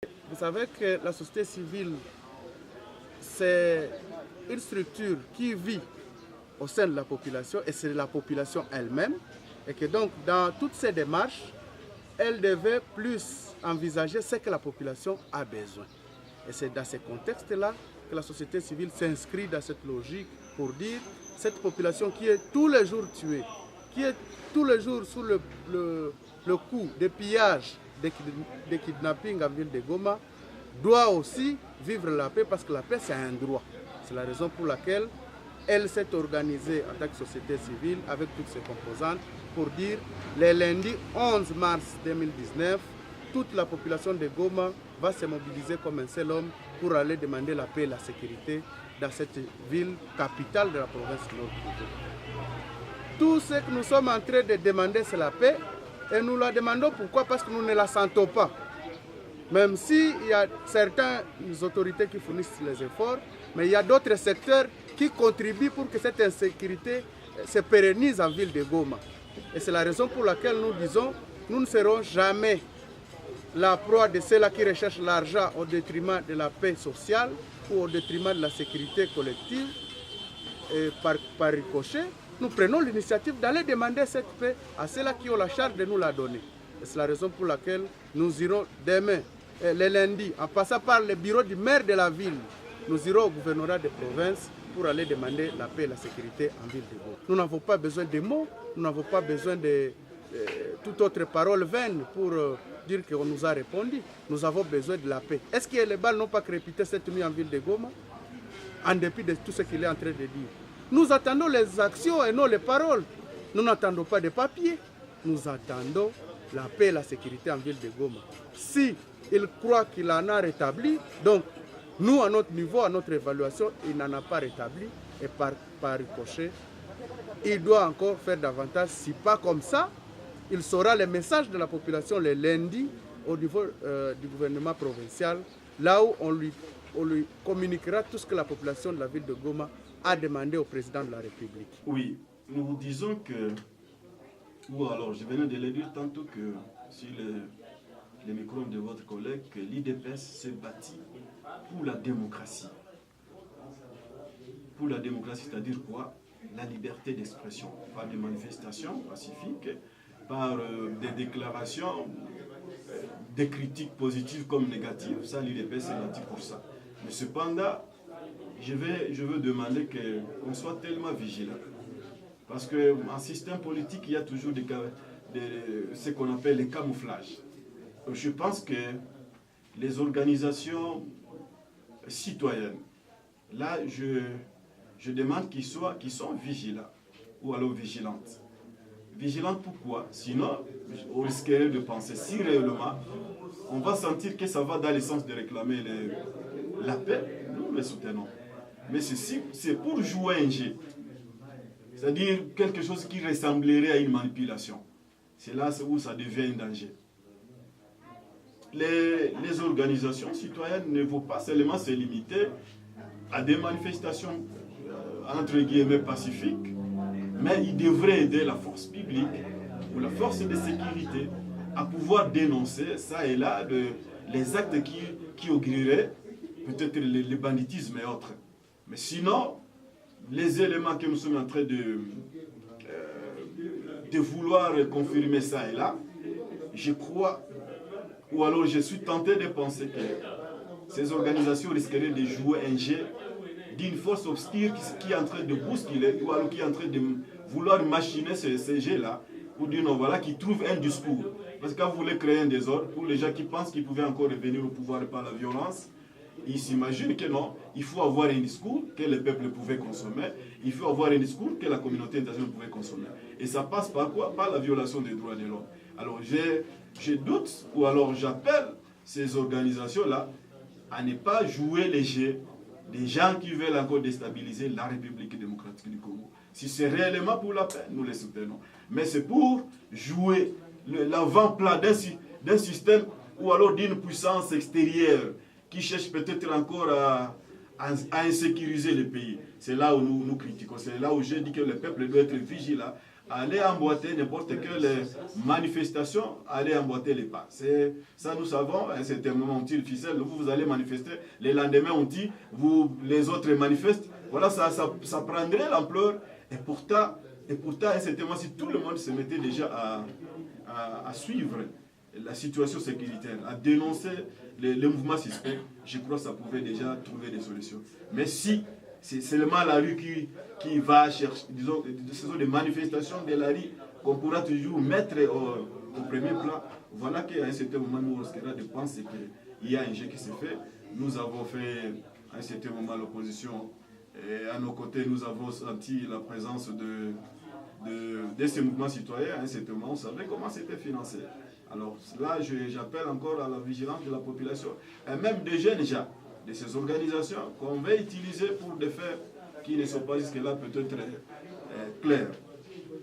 Vous savez que la société civile, c'est une structure qui vit au sein de la population et c'est la population elle-même. Et que donc, dans toutes ces démarches, elle devait plus envisager ce que la population a besoin. Et c'est dans ce contexte-là que la société civile s'inscrit dans cette logique pour dire cette population qui est tous les jours tuée, qui est tous les jours sous le coup des pillages, des kidnappings en ville de Goma, doit aussi vivre la paix parce que la paix c'est un droit. C'est la raison pour laquelle elle s'est organisée en tant que société civile avec toutes ses composantes pour dire le lundi 11 mars 2019, toute la population de Goma va se mobiliser comme un seul homme pour aller demander la paix et la sécurité dans cette ville capitale de la province Nord Kivu. Tout ce que nous sommes en train de demander, c'est la paix. Et nous la demandons pourquoi? Parce que nous ne la sentons pas. Même s'il y a certaines autorités qui fournissent les efforts, mais il y a d'autres secteurs qui contribuent pour que cette insécurité se pérennise en ville de Goma. Et c'est la raison pour laquelle nous disons, nous ne serons jamais la proie de ceux-là qui recherchent l'argent au détriment de la paix sociale ou au détriment de la sécurité collective. Et par ricochet, nous prenons l'initiative d'aller demander cette paix à ceux-là qui ont la charge de nous la donner. Et c'est la raison pour laquelle nous irons demain, le lundi, en passant par le bureau du maire de la ville, nous irons au gouvernorat de province pour aller demander la paix et la sécurité en ville de Goma. Nous n'avons pas besoin de mots, nous n'avons pas besoin de toute autre parole vaine pour dire qu'on nous a répondu. Nous avons besoin de la paix. Est-ce que les balles n'ont pas crépité cette nuit en ville de Goma? En dépit de tout ce qu'il est en train de dire. Nous attendons les actions et non les paroles. Nous n'attendons pas de papiers. Nous attendons la paix et la sécurité en ville de Goma. Si il croit qu'il en a rétabli, donc nous, à notre niveau, à notre évaluation, il n'en a pas rétabli. Et par ricochet, il doit encore faire davantage. Si pas comme ça, il saura les messages de la population le lundi au niveau du gouvernement provincial, là où on lui communiquera tout ce que la population de la ville de Goma a demandé au président de la République. Oui, nous vous disons que, ou alors je venais de le dire tantôt que sur les micros de votre collègue, que l'IDPS s'est bâti pour la démocratie. Pour la démocratie, c'est-à-dire quoi? La liberté d'expression, par des manifestations pacifiques, par des déclarations, des critiques positives comme négatives. Ça, l'IDPS s'est bâti pour ça. Mais cependant, je veux demander qu'on soit tellement vigilant. Parce qu'en système politique, il y a toujours ce qu'on appelle les camouflages. Je pense que les organisations citoyennes, là, je demande qu'ils sont vigilants, ou alors vigilantes. Vigilantes pourquoi? Sinon, on risquerait de penser, si réellement, on va sentir que ça va dans le sens de réclamer la paix, nous le soutenons. Mais ceci, c'est pour jouer un jeu. C'est-à-dire quelque chose qui ressemblerait à une manipulation. C'est là où ça devient un danger. Les organisations citoyennes ne vont pas seulement se limiter à des manifestations entre guillemets pacifiques, mais ils devraient aider la force publique ou la force de sécurité à pouvoir dénoncer ça et là les actes qui augureraient peut-être le banditisme et autres. Mais sinon, les éléments que nous sommes en train de vouloir confirmer ça et là, je crois, ou alors je suis tenté de penser que ces organisations risqueraient de jouer un jeu d'une force obscure qui est en train de bousculer, ou alors qui est en train de vouloir machiner ces jeux-là, ou d'une voilà, qui trouve un discours. Parce que quand vous voulez créer un désordre, pour les gens qui pensent qu'ils pouvaient encore revenir au pouvoir par la violence, ils s'imaginent que non, il faut avoir un discours que le peuple pouvait consommer, il faut avoir un discours que la communauté internationale pouvait consommer. Et ça passe par quoi? Par la violation des droits de l'homme. Alors je doute, ou alors j'appelle ces organisations-là à ne pas jouer les jeux des gens qui veulent encore déstabiliser la République démocratique du Congo. Si c'est réellement pour la paix, nous les soutenons. Mais c'est pour jouer l'avant-plan d'un système ou alors d'une puissance extérieure qui cherche peut-être encore à insécuriser le pays. C'est là où nous critiquons. C'est là où je dis que le peuple doit être vigilant allaient emboîter n'importe quelle manifestation, allaient emboîter les pas. Ça, nous savons, à un certain moment, on tire ficelle, vous allez manifester, le lendemain, on dit, les autres manifestent. Voilà, ça prendrait l'ampleur. Et pourtant, à un certain moment, si tout le monde se mettait déjà à suivre la situation sécuritaire, à dénoncer les mouvements suspects, je crois que ça pouvait déjà trouver des solutions. Mais si c'est seulement la rue qui va chercher, disons, ce sont des manifestations de la rue qu'on pourra toujours mettre au premier plan, voilà qu'à un certain moment, nous, on risquera de penser qu'il y a un jeu qui s'est fait. Nous avons fait, à un certain moment, l'opposition, et à nos côtés, nous avons senti la présence de ces mouvements citoyens. À un certain moment, on savait comment c'était financé. Alors là, j'appelle encore à la vigilance de la population, et même des jeunes gens, de ces organisations qu'on va utiliser pour des faits qui ne sont pas jusque-là peut-être clairs.